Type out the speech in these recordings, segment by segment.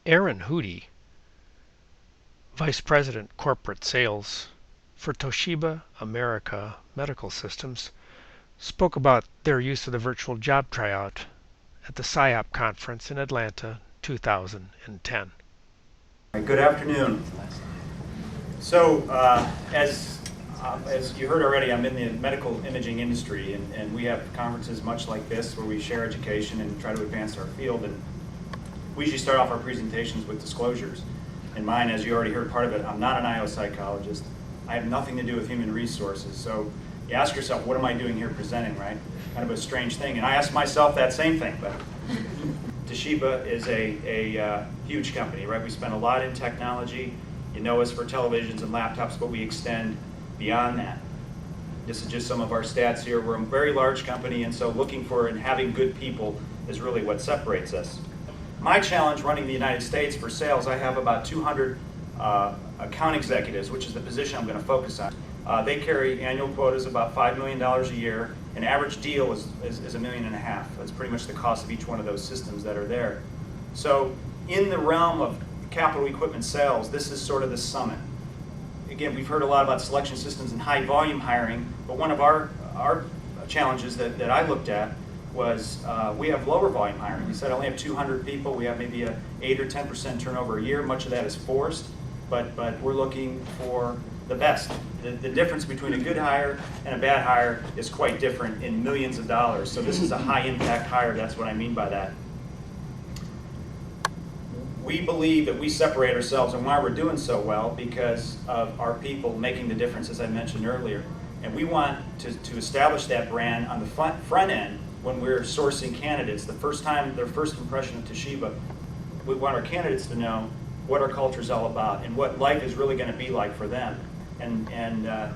Aaron Hudy, Vice President Corporate Sales for Toshiba America Medical Systems, spoke about their use of the virtual job tryout at the SIOP conference in Atlanta 2010. Good afternoon. So, as you heard already, I'm in the medical imaging industry, and we have conferences much like this where we share education and try to advance our field. And we usually start off our presentations with disclosures. And mine, as you already heard part of it, I'm not an IO psychologist. I have nothing to do with human resources. So you ask yourself, what am I doing here presenting, right? Kind of a strange thing. And I ask myself that same thing. But Toshiba is a huge company, right? We spend a lot in technology. You know us for televisions and laptops, but we extend beyond that. This is just some of our stats here. We're a very large company, and so looking for and having good people is really what separates us. My challenge running the United States for sales, I have about 200 account executives, which is the position I'm going to focus on. They carry annual quotas about $5 million a year. An average deal is $1.5 million. That's pretty much the cost of each one of those systems that are there. So in the realm of capital equipment sales, this is sort of the summit. Again, we've heard a lot about selection systems and high volume hiring, but one of our challenges that I looked at was we have lower volume hiring. We said I only have 200 people. We have maybe a 8 or 10% turnover a year. Much of that is forced, but we're looking for the best. The difference between a good hire and a bad hire is quite different in millions of dollars. So this is a high impact hire. That's what I mean by that. We believe that we separate ourselves, and why we're doing so well, because of our people making the difference, as I mentioned earlier. And we want to establish that brand on the front end when we're sourcing candidates. Their first impression of Toshiba, we want our candidates to know what our culture is all about and what life is really going to be like for them. And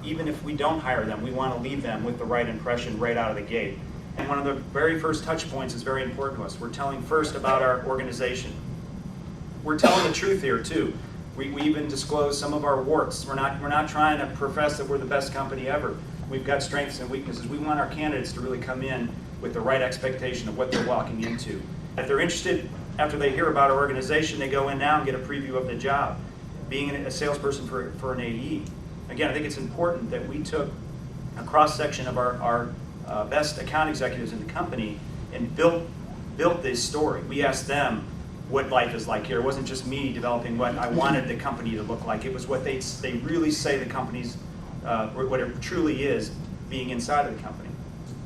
even if we don't hire them, we want to leave them with the right impression right out of the gate. And one of the very first touch points is very important to us. We're telling first about our organization. We're telling the truth here too. We even disclose some of our warts. We're not trying to profess that we're the best company ever. We've got strengths and weaknesses. We want our candidates to really come in with the right expectation of what they're walking into. If they're interested, after they hear about our organization, they go in now and get a preview of the job. Being a salesperson for an AE. Again, I think it's important that we took a cross-section of our best account executives in the company and built this story. We asked them what life is like here. It wasn't just me developing what I wanted the company to look like. It was what they really say the company's, what it truly is being inside of the company.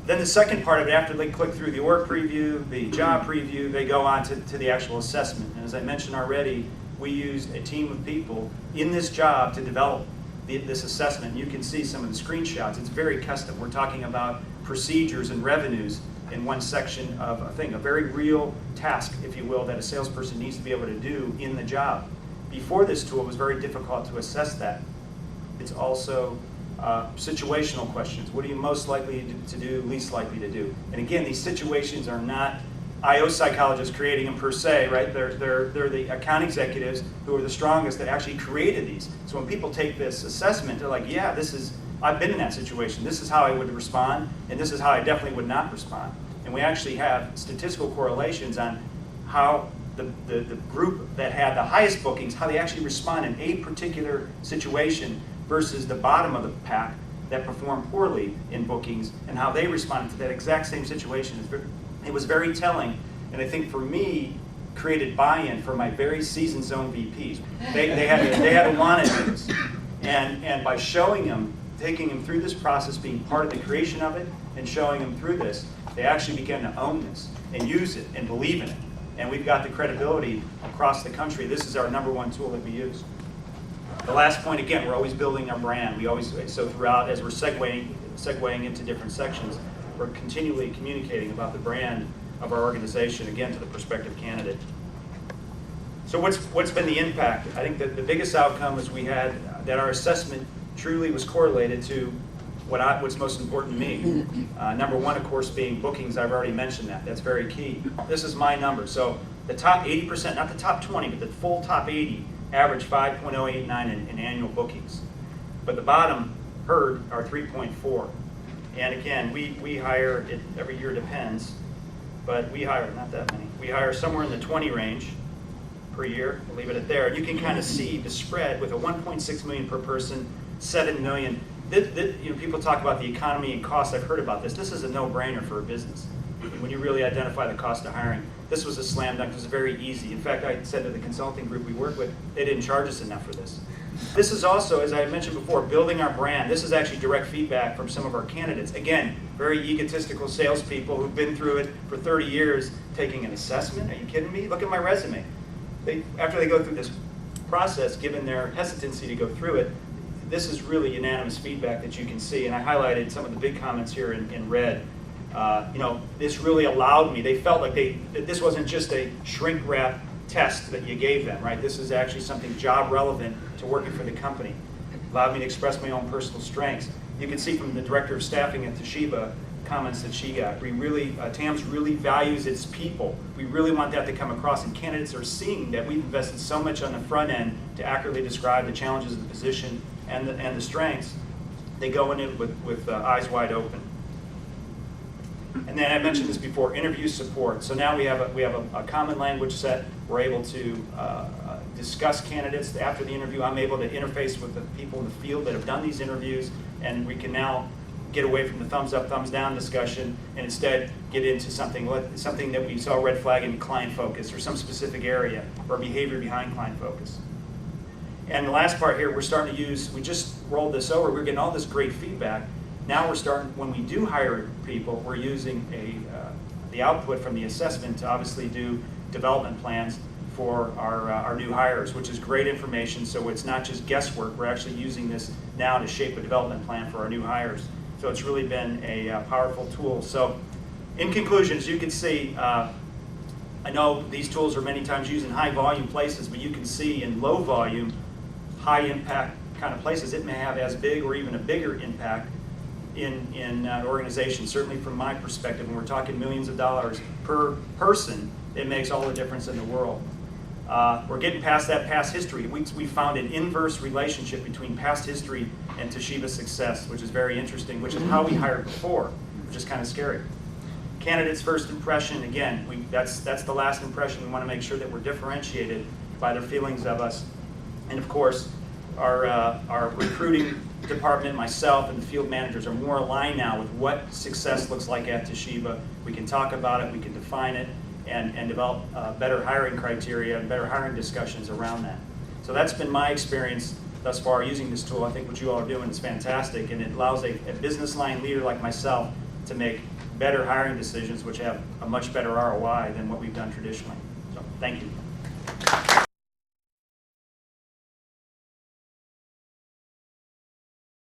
Then the second part of it, after they click through the org preview, the job preview, they go on to the actual assessment. And as I mentioned already, we used a team of people in this job to develop this assessment. You can see some of the screenshots. It's very custom. We're talking about procedures and revenues in one section of a thing, a very real task, if you will, that a salesperson needs to be able to do in the job. Before this tool, it was very difficult to assess that. It's also situational questions. What are you most likely to do, least likely to do? And again, these situations are not IO psychologists creating them per se, right? They're the account executives who are the strongest that actually created these. So when people take this assessment, they're like, yeah, I've been in that situation. This is how I would respond, and this is how I definitely would not respond. And we actually have statistical correlations on how the group that had the highest bookings, how they actually respond in a particular situation versus the bottom of the pack that performed poorly in bookings, and how they responded to that exact same situation. It was very telling, and I think for me, created buy-in for my very seasoned zone VPs. They had to want to do this. And by showing them, taking them through this process, being part of the creation of it, and showing them through this, they actually began to own this and use it and believe in it. And we've got the credibility across the country. This is our #1 tool that we use. The last point, again, we're always building our brand. So throughout, as we're segueing into different sections, we're continually communicating about the brand of our organization, again, to the prospective candidate. So what's been the impact? I think that the biggest outcome is we had that our assessment truly was correlated to what's most important to me. #1, of course, being bookings. I've already mentioned that. That's very key. This is my number. So the top 80%, not the top 20, but the full top 80, average 5.089 in annual bookings. But the bottom herd are 3.4. And again, we hire, every year depends, but we hire not that many. We hire somewhere in the 20 range. per year. We'll leave it at there. You can kind of see the spread with a 1.6 million per person, 7 million. People talk about the economy and cost. I've heard about this. This is a no-brainer for a business. When you really identify the cost of hiring, this was a slam dunk. It was very easy. In fact, I said to the consulting group we work with, they didn't charge us enough for this. This is also, as I mentioned before, building our brand. This is actually direct feedback from some of our candidates. Again, very egotistical salespeople who've been through it for 30 years, taking an assessment. Are you kidding me? Look at my resume. After they go through this process, given their hesitancy to go through it, this is really unanimous feedback that you can see. And I highlighted some of the big comments here in red. This really allowed me. They felt like this wasn't just a shrink wrap test that you gave them, right? This is actually something job relevant to working for the company. Allowed me to express my own personal strengths. You can see from the director of staffing at Toshiba comments that she got. TAMS really values its people. We really want that to come across, and candidates are seeing that we've invested so much on the front end to accurately describe the challenges of the position and the strengths. They go in it with eyes wide open. And then I mentioned this before, interview support. So now we have a common language set. We're able to discuss candidates after the interview. I'm able to interface with the people in the field that have done these interviews, and we can now get away from the thumbs up, thumbs down discussion, and instead get into something that we saw red flag in client focus or some specific area or behavior behind client focus. And the last part here, we're starting to use, we just rolled this over, we're getting all this great feedback. Now we're starting, when we do hire people, we're using the output from the assessment to obviously do development plans for our new hires, which is great information. So it's not just guesswork. We're actually using this now to shape a development plan for our new hires. So it's really been a powerful tool. So in conclusion, as you can see, I know these tools are many times used in high volume places, but you can see in low volume, high impact kind of places, it may have as big or even a bigger impact in an organization. Certainly from my perspective, when we're talking millions of dollars per person, it makes all the difference in the world. We're getting past that past history. We found an inverse relationship between past history and Toshiba's success, which is very interesting, which is how we hired before, which is kind of scary. Candidates' first impression, again, that's the last impression. We want to make sure that we're differentiated by their feelings of us. And of course, our recruiting department, myself, and the field managers are more aligned now with what success looks like at Toshiba. We can talk about it, we can define it, and develop better hiring criteria and better hiring discussions around that. So that's been my experience thus far using this tool. I think what you all are doing is fantastic, and it allows a business line leader like myself to make better hiring decisions which have a much better ROI than what we've done traditionally. So thank you.